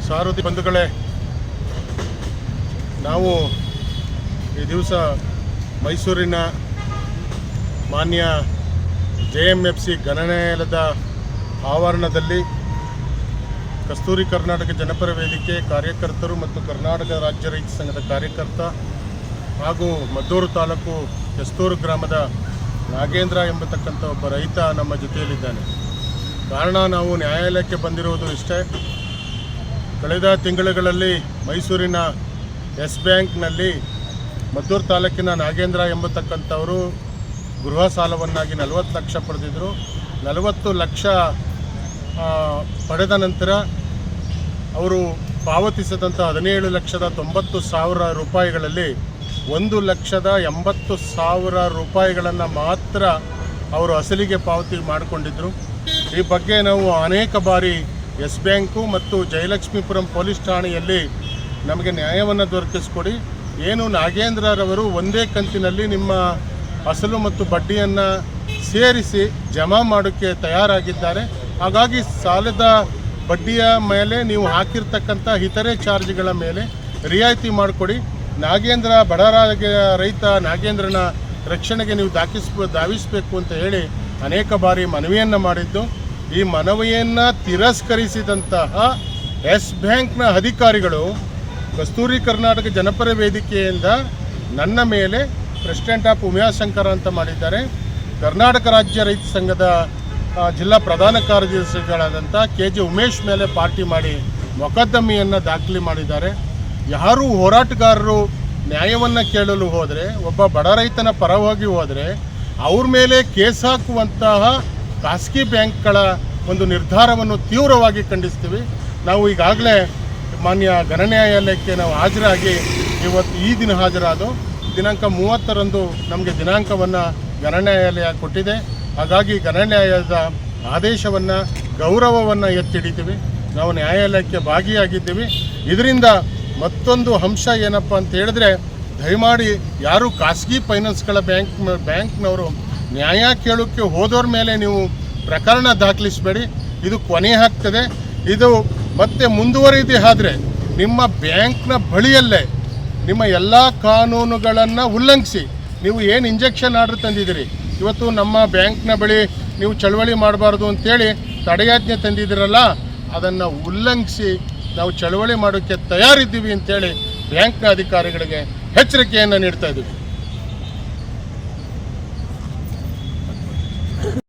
ಸಾರಥಿ ಬಂಧುಗಳೇ, ನಾವು ಈ ದಿವಸ ಮೈಸೂರಿನ ಮಾನ್ಯ JMFC ಘನನ್ಯಾಯಾಲಯದ ಆವರಣದಲ್ಲಿ ಕಸ್ತೂರಿ ಕರ್ನಾಟಕ ಜನಪರ ವೇದಿಕೆ ಕಾರ್ಯಕರ್ತರು ಮತ್ತು ಕರ್ನಾಟಕ ರಾಜ್ಯ ರೈತ ಸಂಘದ ಕಾರ್ಯಕರ್ತ ಹಾಗೂ ಮದ್ದೂರು ತಾಲೂಕು ಕೆಸ್ತೂರು ಗ್ರಾಮದ ನಾಗೇಂದ್ರ ಎಂಬತಕ್ಕಂಥ ಒಬ್ಬ ರೈತ ನಮ್ಮ ಜೊತೆಯಲ್ಲಿದ್ದಾನೆ. ಕಾರಣ, ನಾವು ನ್ಯಾಯಾಲಯಕ್ಕೆ ಬಂದಿರುವುದು ಇಷ್ಟೇ. ಕಳೆದ ತಿಂಗಳುಗಳಲ್ಲಿ ಮೈಸೂರಿನ ಎಸ್ ಬ್ಯಾಂಕ್ನಲ್ಲಿ ಮದ್ದೂರು ತಾಲೂಕಿನ ನಾಗೇಂದ್ರ ಎಂಬತಕ್ಕಂಥವರು ಗೃಹ ಸಾಲವನ್ನಾಗಿ 40 ಲಕ್ಷ ಪಡೆದಿದ್ದರು. 40 ಲಕ್ಷ ಪಡೆದ ನಂತರ ಅವರು ಪಾವತಿಸಿದಂಥ 17,90,000 ರೂಪಾಯಿಗಳಲ್ಲಿ 1,80,000 ರೂಪಾಯಿಗಳನ್ನು ಮಾತ್ರ ಅವರು ಅಸಲಿಗೆ ಪಾವತಿ ಮಾಡಿಕೊಂಡಿದ್ದರು. ಈ ಬಗ್ಗೆ ನಾವು ಅನೇಕ ಬಾರಿ ಎಸ್ ಬ್ಯಾಂಕು ಮತ್ತು ಜಯಲಕ್ಷ್ಮೀಪುರಂ ಪೊಲೀಸ್ ಠಾಣೆಯಲ್ಲಿ ನಮಗೆ ನ್ಯಾಯವನ್ನು ದೊರಕಿಸ್ಕೊಡಿ, ಏನು ನಾಗೇಂದ್ರರವರು ಒಂದೇ ಕಂತಿನಲ್ಲಿ ನಿಮ್ಮ ಅಸಲು ಮತ್ತು ಬಡ್ಡಿಯನ್ನು ಸೇರಿಸಿ ಜಮಾ ಮಾಡೋಕ್ಕೆ ತಯಾರಾಗಿದ್ದಾರೆ. ಹಾಗಾಗಿ ಸಾಲದ ಬಡ್ಡಿಯ ಮೇಲೆ ನೀವು ಹಾಕಿರ್ತಕ್ಕಂಥ ಇತರೆ ಚಾರ್ಜ್ಗಳ ಮೇಲೆ ರಿಯಾಯಿತಿ ಮಾಡಿಕೊಡಿ. ನಾಗೇಂದ್ರ ರೈತ ನಾಗೇಂದ್ರನ ರಕ್ಷಣೆಗೆ ನೀವು ಧಾವಿಸಬೇಕು ಅಂತ ಹೇಳಿ ಅನೇಕ ಬಾರಿ ಮನವಿಯನ್ನು ಮಾಡಿದ್ದು. ಈ ಮನವಿಯನ್ನು ತಿರಸ್ಕರಿಸಿದಂತಹ ಎಸ್ ಬ್ಯಾಂಕ್ನ ಅಧಿಕಾರಿಗಳು ಕಸ್ತೂರಿ ಕರ್ನಾಟಕ ಜನಪರ ವೇದಿಕೆಯಿಂದ ನನ್ನ ಮೇಲೆ ಪ್ರೆಸಿಡೆಂಟ್ ಆಫ್ ಉಮಾಶಂಕರ ಅಂತ ಮಾಡಿದ್ದಾರೆ. ಕರ್ನಾಟಕ ರಾಜ್ಯ ರೈತ ಸಂಘದ ಜಿಲ್ಲಾ ಪ್ರಧಾನ ಕಾರ್ಯದರ್ಶಿಗಳಾದಂಥ KG ಉಮೇಶ್ ಮೇಲೆ ಪಾರ್ಟಿ ಮಾಡಿ ಮೊಕದ್ದಮೆಯನ್ನು ದಾಖಲೆ ಮಾಡಿದ್ದಾರೆ. ಯಾರು ಹೋರಾಟಗಾರರು ನ್ಯಾಯವನ್ನು ಕೇಳಲು ಹೋದರೆ, ಒಬ್ಬ ಬಡ ರೈತನ ಪರವಾಗಿ ಹೋದರೆ ಅವ್ರ ಮೇಲೆ ಕೇಸ್ ಹಾಕುವಂತಹ ಖಾಸಗಿ ಬ್ಯಾಂಕ್ಗಳ ಒಂದು ನಿರ್ಧಾರವನ್ನು ತೀವ್ರವಾಗಿ ಖಂಡಿಸ್ತೀವಿ. ನಾವು ಈಗಾಗಲೇ ಮಾನ್ಯ ಘನನ್ಯಾಯಾಲಯಕ್ಕೆ ನಾವು ಹಾಜರಾಗಿ ಈ ದಿನ ಹಾಜರಾದೋ ದಿನಾಂಕ 30ರಂದು ನಮಗೆ ದಿನಾಂಕವನ್ನು ಘನನ್ಯಾಯಾಲಯ ಕೊಟ್ಟಿದೆ. ಹಾಗಾಗಿ ಘನನ್ಯಾಯಾಲಯದ ಆದೇಶವನ್ನು ಗೌರವವನ್ನು ಎತ್ತಿಡಿತೀವಿ. ನಾವು ನ್ಯಾಯಾಲಯಕ್ಕೆ ಭಾಗಿಯಾಗಿದ್ದೀವಿ. ಇದರಿಂದ ಮತ್ತೊಂದು ಅಂಶ ಏನಪ್ಪ ಅಂತ ಹೇಳಿದ್ರೆ, ದಯಮಾಡಿ ಯಾರು ಖಾಸಗಿ ಫೈನಾನ್ಸ್ಗಳ ಬ್ಯಾಂಕ್ನವರು ನ್ಯಾಯ ಕೇಳೋಕ್ಕೆ ಹೋದವ್ರ ಮೇಲೆ ನೀವು ಪ್ರಕರಣ ದಾಖಲಿಸಬೇಡಿ. ಇದು ಕೊನೆ ಆಗ್ತದೆ. ಇದು ಮತ್ತೆ ಮುಂದುವರಿದೇ ಆದರೆ ನಿಮ್ಮ ಬ್ಯಾಂಕ್ನ ಬಳಿಯಲ್ಲೇ ನಿಮ್ಮ ಎಲ್ಲ ಕಾನೂನುಗಳನ್ನು ಉಲ್ಲಂಘಿಸಿ ನೀವು ಏನು ಇಂಜೆಕ್ಷನ್ ಆರ್ಡರ್ ತಂದಿದ್ದೀರಿ, ಇವತ್ತು ನಮ್ಮ ಬ್ಯಾಂಕ್ನ ಬಳಿ ನೀವು ಚಳವಳಿ ಮಾಡಬಾರ್ದು ಅಂತೇಳಿ ತಡೆಯಾಜ್ಞೆ ತಂದಿದ್ದೀರಲ್ಲ, ಅದನ್ನು ಉಲ್ಲಂಘಿಸಿ ನಾವು ಚಳವಳಿ ಮಾಡೋಕ್ಕೆ ತಯಾರಿದ್ದೀವಿ ಅಂತೇಳಿ ಬ್ಯಾಂಕ್ನ ಅಧಿಕಾರಿಗಳಿಗೆ ಎಚ್ಚರಿಕೆಯನ್ನು ನೀಡ್ತಾ ಇದ್ದೀವಿ.